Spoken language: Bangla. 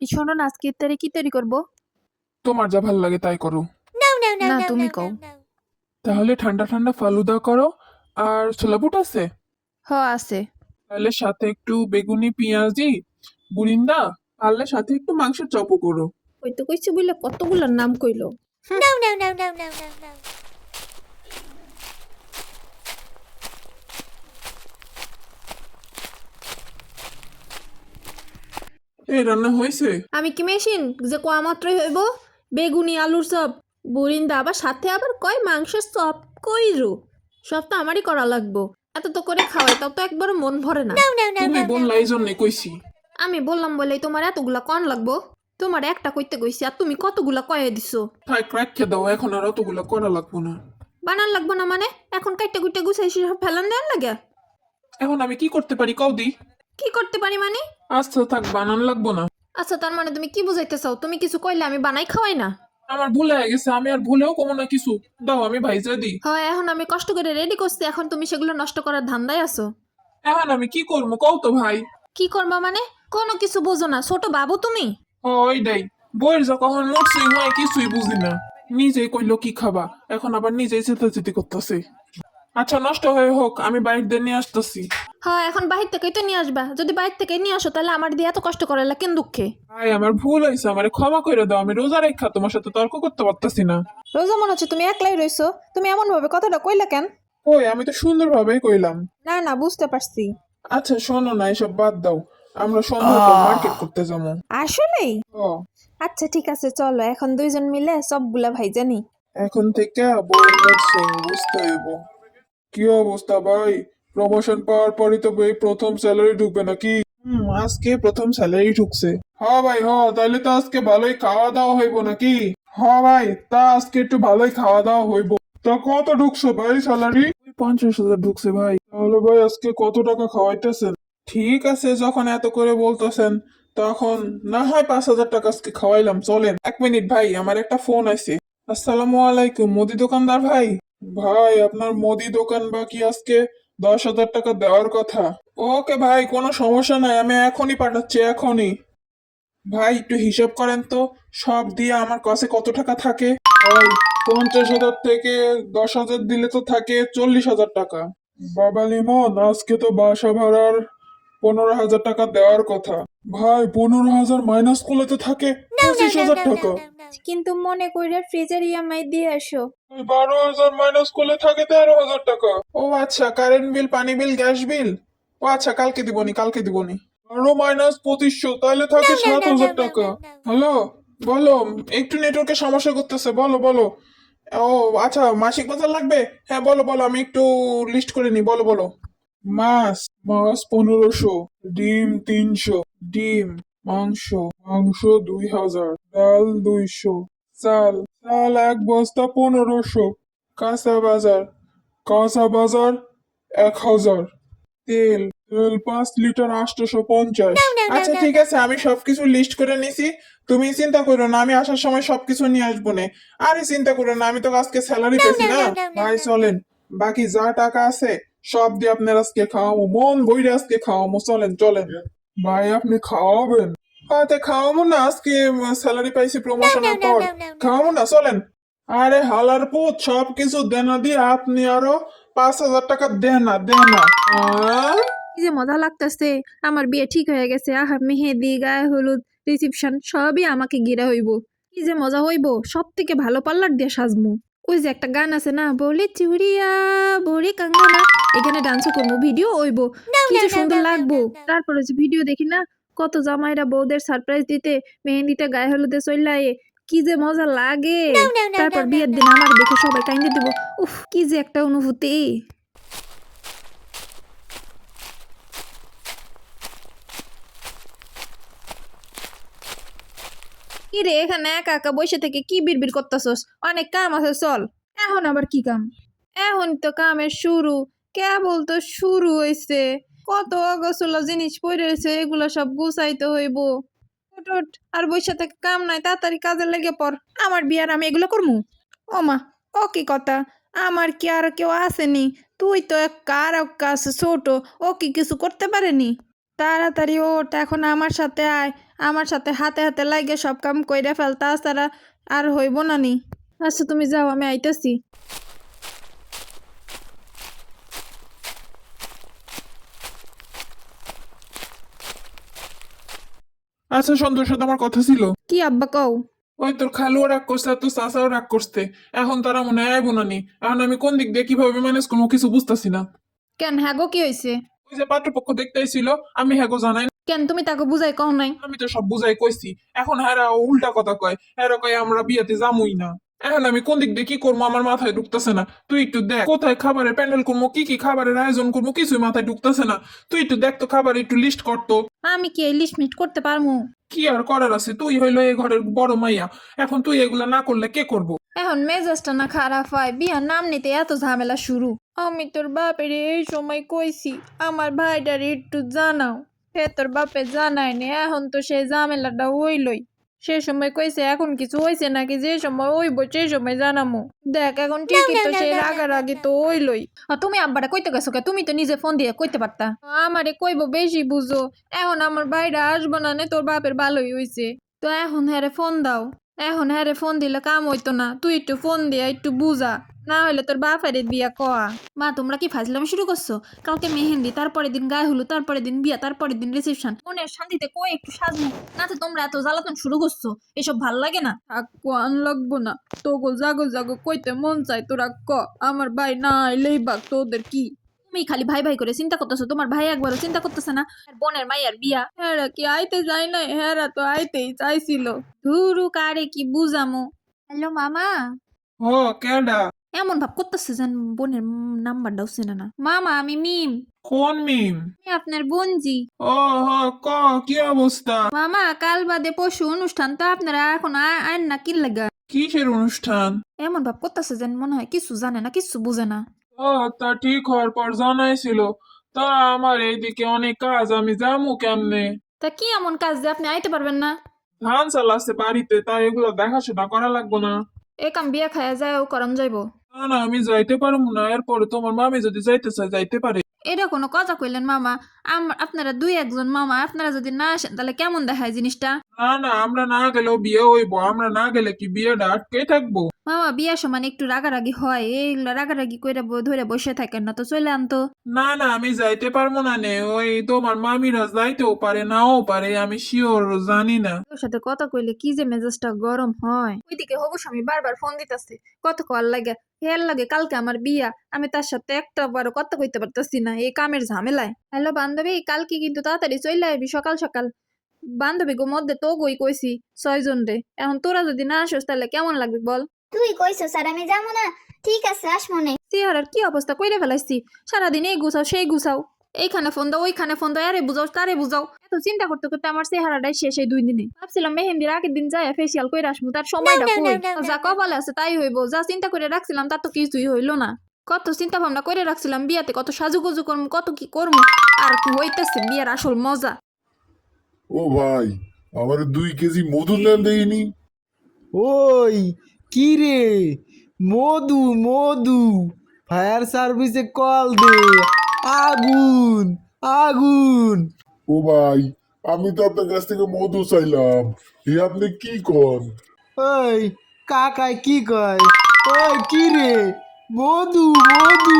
শোনো না, আজকে ইফতারে কি তৈরি করবো? তোমার যা ভাল লাগে তাই করো। না, তুমি কও। তাহলে ঠান্ডা ঠান্ডা ফালুদা করো। আর ছোলা বুট আছে? আছে। তাহলে সাথে একটু বেগুনি পেঁয়াজি বুরিন্দা, পারলে সাথে একটু মাংসের চপও করো। ওই তো কইছি বললে কতগুলোর নাম কইলো। এই রান্না হয়েছে? আমি কি মেশিন যে কোয়া মাত্রই হইব? বেগুনি আলুর চপ, বুরিন্দা, আবার সাথে আবার কয় মাংসের চপ কইরু। সব তো আমারই করা লাগবো। এত তো করে খাওয়াই, তাও তো একবার মন ভরে না। তুমি বললা এই জন্যে কইছি। আমি বললাম বলেই তোমার এতগুলা কন লাগবো? তোমার একটা কইতে কইছি আর তুমি কতগুলা কয়ে দিছো। তাই ক্র্যাক দাও, এখন আর অতগুলো করা লাগবো না। বানান লাগবো না মানে? এখন কাইটা কুইটা গুছাইছি সব ফেলান দেন লাগে? এখন আমি কি করতে পারি কৌদি? কি করতে পারি মানে? আচ্ছা থাক, বানান লাগবো না। আচ্ছা, তার মানে তুমি কি বুঝাইতে চাও? তুমি কিছু কইলে আমি বানাই খাওয়াই না? আমার ভুলে হয়ে গেছে, আমি আর ভুলেও কমো না কিছু। দাও আমি ভাইজা দিই। হয়, এখন আমি কষ্ট করে রেডি করছি, এখন তুমি সেগুলো নষ্ট করার ধান্দায় আছো। এখন আমি কি করবো কও তো ভাই। কি করবা মানে? কোনো কিছু বোঝো না, ছোট বাবু তুমি। ওইটাই, বইয়ের যা কখন মুড সুইং হয় কিছুই বুঝি না। নিজেই কইলো কি খাবা, এখন আবার নিজেই চেতাচেতি করতেছে। আচ্ছা নষ্ট হয়ে হোক, আমি বাইরে দিয়ে নিয়ে আসতেছি। হ্যাঁ, এখন বাহির থেকেই তো নিয়ে আসবা। যদি বাহির থেকে নিয়ে আসো তাহলে আমার দিয়ে এত কষ্ট করালা কেন দুঃখে? ভাই আমার ভুল হয়েছে, আমারে ক্ষমা করে দাও। আমি রোজা রেখা তোমার সাথে তর্ক করতে পারতাছি না। রোজা মনে হচ্ছে তুমি একলাই রইছো। তুমি এমন ভাবে কথাটা কইলা কেন? ওই আমি তো সুন্দরভাবেই কইলাম। না না, বুঝতে পারছি। আচ্ছা শোনো না, এসব বাদ দাও। আমরা সন্ধ্যার পর মার্কেট করতে যাবো। আসলেই? ও, আচ্ছা ঠিক আছে, চলো এখন দুইজন মিলে সবগুলা ভাইজা নি। এখন থেকে বইয়ের মুড সুইং বুঝতে হইব। কি অবস্থা ভাই? প্রমোশন পাওয়ার পরই তো এই প্রথম স্যালারি ঢুকবে নাকি? আজকে প্রথম স্যালারি ঢুকছে। হ্যাঁ ভাই তাইলে তো আজকে ভালোই খাওয়া দাওয়া হইব নাকি? হ্যাঁ ভাই, তা আজকে একটু ভালোই খাওয়া দাওয়া হইব। তা কত ঢুকছে ভাই স্যালারি? 50,000 ঢুকছে ভাই। তাহলে ভাই আজকে কত টাকা খাওয়াইতেছেন? ঠিক আছে, যখন এত করে বলতেছেন তখন না হয় 5,000 টাকা আজকে খাওয়াইলাম, চলেন। 1 মিনিট ভাই, আমার একটা ফোন আছে। আসসালামু আলাইকুম, মুদি দোকানদার ভাই। ভাই আপনার মুদি দোকান বাকি আজকে 10,000 টাকা দেওয়ার কথা। ওকে ভাই, কোনো সমস্যা নাই, আমি এখনই পাঠাচ্ছি এখনই। ভাই একটু হিসাব করেন তো, সব দিয়ে আমার কাছে কত টাকা থাকে? ভাই 50,000 থেকে 10,000 দিলে তো থাকে 40,000 টাকা। বাবা লিমন, আজকে তো বাসা ভাড়ার 15,000 টাকা দেওয়ার কথা। ভাই 15,000 মাইনাস করলে তো থাকে 25,000 টাকা। কিন্তু মনে কইরা ফ্রিজের ইএমআই দিয়ে আসো। 12,000 মাইনাস করলে থাকে 13,000 টাকা। ও আচ্ছা, কারেন্ট বিল, পানি বিল, গ্যাস বিল। ও আচ্ছা, কালকে দিবনি কালকে দিবনি। আরো মাইনাস 2500, তাহলে থাকে 7,000 টাকা। হ্যালো, বলো। একটু নেটওয়ার্কের সমস্যা করতেছে, বলো বলো। ও আচ্ছা, মাসিক বাজার লাগবে? হ্যাঁ বলো বলো, আমি একটু লিস্ট করে নি, বলো বলো। মাছ, মাছ 1500, ডিম 300, ডিম, মাংস, মাংস 2,000, ডাল 200, চাল, চাল 1 বস্তা 1500, কাঁচা বাজার, কাঁচা বাজার 1,000, তেল, তেল 5 লিটার 850। আচ্ছা ঠিক আছে, আমি সবকিছু লিস্ট করে নিছি। তুমি চিন্তা করো না, আমি আসার সময় সবকিছু নিয়ে আসবো না। আরে চিন্তা করো না, আমি তো আজকে স্যালারি পেয়েছি না। ভাই চলেন, বাকি যা টাকা আছে সব দিয়ে আপনার আজকে খাওয়াবো, মন বইরে আজকে খাওয়াবো, চলেন চলেন। ভাই আপনি খাওয়াবেন? হাতে খাওয়াবো না আজকে, স্যালারি পাইছি প্রমোশনের পর। খাওয়াবো না, চলেন। আরে হালার পুত, সবকিছু দেনা দিয়ে আপনি আরো 5,000 টাকা দেনা দেনা। কি যে মজা লাগতেছে। আমার বিয়ে ঠিক হয়ে গেছে। আহা, মেহেদি, গায়ে হলুদ, রিসিপশন সবই আমাকে ঘিরে হইব। কি যে মজা হইব। সব থেকে ভালো পার্লার দিয়ে সাজমু। ওই যে একটা গান আছে না, বলি চুড়িয়া বড়ি কাঙ্গানা, এখানে ডান্সও করবো, ভিডিও হইব। কি যে সুন্দর লাগবো। তারপরে যে ভিডিও দেখি না, কত জামাইরা বউদের সারপ্রাইজ দিতে মেহেন্দিতে গায়ে হলুদে চইলায়ে, কি যে মজা লাগে। তারপর বিয়ের দিন আমার দেখে সবাই কাইন্দে দেবো। উফ, কি যে একটা অনুভূতি। কি রে, এখানে একা একা বসে থেকে কি বিড়বিড় করতেছস? অনেক কাম আছে, চল। এখন আবার কি কাম? এখন তো কামের শুরু, কেবল তো শুরু হইছে। কত অগোছালো জিনিস পড়ে রয়েছে, এগুলো সব গুছাইতে হইব। উঠ উঠ, আর বসে থেকে কাম নাই, তাড়াতাড়ি কাজে লেগে পড়। আমার বিয়ার আমি এগুলো করমু? ও মা, ও কি কথা? আমার কি আর কেউ আসেনি? তুই তো এক কার আছে ছোট, ও কি কিছু করতে পারেনি? তাড়াতাড়ি ওঠ, এখন আমার সাথে আয়, আমার সাথে হাতে হাতে লাগে সব কাম কইরা ফেল, তাছাড়া আর হইব না নি। আচ্ছা তুমি যাও, আমি আইতাছি। আচ্ছা সন্ধ্যর সাথে আমার কথা ছিল। কি আব্বা কও? ওই তোর খালুও রাগ করছে আর তোর চাচাও রাগ করছে। এখন তারা মনে হয় আইবো না নি। এখন আমি কোন দিক দিয়ে কিভাবে ম্যানেজ করবো কিছু বুঝতেছি না। কেন হ্যাগো কি হয়েছে? ওই যে পাত্রপক্ষ দেখতে ছিল, আমি হ্যাগো জানাই না। কেন তুমি তাকে বুঝাই কও নাই? আমি তো সব বুঝাই কইছি। এখন হ্যারা উল্টা কথা কয়, হ্যারা কয় আমরা বিয়েতে যামুই না। এখন আমি কোন দিক দিয়ে কি করবো আমার মাথায় ঢুকতেছে না। তুই একটু দেখ কোথায় খাবারের প্যান্ডেল করবো, কি কি খাবারের আয়োজন করবো, কিছুই মাথায় ঢুকতেছে না। তুই একটু দেখ তো, খাবার একটু লিস্ট করতো। আমি কি এই লিস্ট মিট করতে পারমু? কি আর করার আছে, তুই হইলো এই ঘরের বড় মাইয়া। এখন তুই এগুলা না করলে কে করবো? এখন মেজাজটা না খারাপ হয়, বিয়ার নাম নিতে এত ঝামেলা শুরু। আমি তোর বাপের এই সময় কইছি আমার ভাইটার একটু জানাও, হে তোর বাপে জানায় নি, এখন তো সেই ঝামেলাটা হইলই। সে সময় কইছে এখন কিছু হইছে নাকি, যে সময় হইব সেই সময় জানামু। দেখ এখন ঠিকই তো সেই রাগারাগি তো হইলই। তুমি আব্বাটা কইতে গেছো কে? তুমি তো নিজে ফোন দিয়ে কইতে পারতা। আমারে কইব বেশি বুঝো, এখন আমার বাইরে আসবো না নে, তোর বাপের ভালোই হইছে। তো এখন হ্যারে ফোন দাও। এখন হ্যারে ফোন দিলে কাম হইতো না, তুই একটু ফোন দিয়া একটু বুঝা, না হলে তোর বাপের বিয়া কয়া। মা তোমরা কি ফাজলামি শুরু করছো? কালকে মেহেন্দি, তারপরে দিন গায়ে হলুদ, তারপরে দিন বিয়া, তারপরে দিন রিসেপশন। মনের শান্তিতে কই একটু সাজমু, না তো তোমরা এত জ্বালাতন শুরু করছো। এসব ভাল লাগে না। আন লাগবো না, তোগো জাগো জাগো কইতে মন চাই তোরা ক। আমার ভাই না আইলেই বা তোদের কি? তুমি খালি ভাই ভাই করে চিন্তা করতেছো, তোমার ভাই একবারও চিন্তা করতেছে না আর বোনের মাইয়ার বিয়া। হেরা কি আইতে যায় না? হেরা তো আইতেই চাইছিল। ধুরু কারে কি বুঝামো। হ্যালো মামা। ও কেডা? এমন ভাব করতেছে যেন বোনের নাম্বারটাও চেনে না। মামা আমি মিম, কোন মিম? আমি আপনার বোনজি। ও হ, ক কি অবস্থা? মামা কাল বাদে পরশু অনুষ্ঠান, তো আপনারা এখন আইন না কি লাগা? কিসের অনুষ্ঠান? এমন ভাব করতেছে যেন মনে হয় কিছু জানে না, কিছু বুঝে না। ও, তা ঠিক হওয়ার পর জানাইছিল। তা আমার এইদিকে অনেক কাজ, আমি যামু কেমনে? তা কি এমন কাজ যে আপনি আইতে পারবেন না? ধান চাল আছে বাড়িতে, তাই এগুলো দেখাশোনা করা লাগবো না? এ কাম বিয়া খায়া যায় ও করন যাইবো। না না, আমি যাইতে পারবো না। এরপরে তোমার মামি যদি যাইতে চায় যাইতে পারে। এটা কোনো কথা কইলেন মামা? আপনারা দুই একজন মামা, আপনারা যদি না আসেন তাহলে কেমন দেখায় জিনিসটা? না না, আমরা না গেলেও বিয়ে হইব। আমরা না গেলে কি বিয়েটা আটকে থাকবো? মামা বিয়ার সময় একটু রাগারাগি হয়, এইগুলো রাগারাগি কইরা ধরে বসে থাকেন না তো, চলে আনতো। না না, আমি যাইতে পারবো না নে। ওই তোমার মামিরা যাইতেও পারে নাও পারে, আমি শিওর জানি না। ওর সাথে কথা কইলে কি যে মেজাজটা গরম হয়। ওইদিকে হবু স্বামী বারবার ফোন দিতেছে, কত কল লাগে। হের লাগে কালকে আমার বিয়া, আমি তার সাথে একটা বারো কথা কইতে পারতেছি না এই কামের ঝামেলায়। হ্যালো বান্ধবী, কালকে কিন্তু তাড়াতাড়ি চলে আসবি সকাল সকাল। বান্ধবী গো মধ্যে তো গই কইছি 6 জন রে, এখন তোরা যদি না আসিস তাহলে কেমন লাগবে বল? তুই কইছো স্যার আমি যাবো না, ঠিক আছে আসমনে। চেহারার কি অবস্থা কইরে ফেলাইছি, সারাদিন এই গুছাও সেই গুছাও, এইখানে ফোন দাও ওইখানে ফোন দাও, আরে বুঝাও তারে বুঝাও। এত চিন্তা করতে করতে আমার চেহারাটাই শেষ এই 2 দিনে। ভাবছিলাম মেহেন্দির আগের দিন যায় ফেসিয়াল করে আসবো, তার সময়টা কই? যা কপালে আছে তাই হইব, যা চিন্তা করে রাখছিলাম তার তো কিছুই হইলো না। কত চিন্তা ভাবনা করে রাখছিলাম বিয়াতে, কত সাজুগুজু করবো, কত কি করবো, আর কি হইতেছে বিয়ার আসল মজা। ও ভাই, আমার 2 কেজি মধু নেন দেয়নি। ওই কি রে, মধু মধু, ফায়ার সার্ভিসে কল দে, আগুন আগুন। ও ভাই, আমি তো আপনার কাছ থেকে মধু চাইলাম, এ আপনি কি কন? ওই কাকায় কি কয়? ওই কি রে, মধু মধু।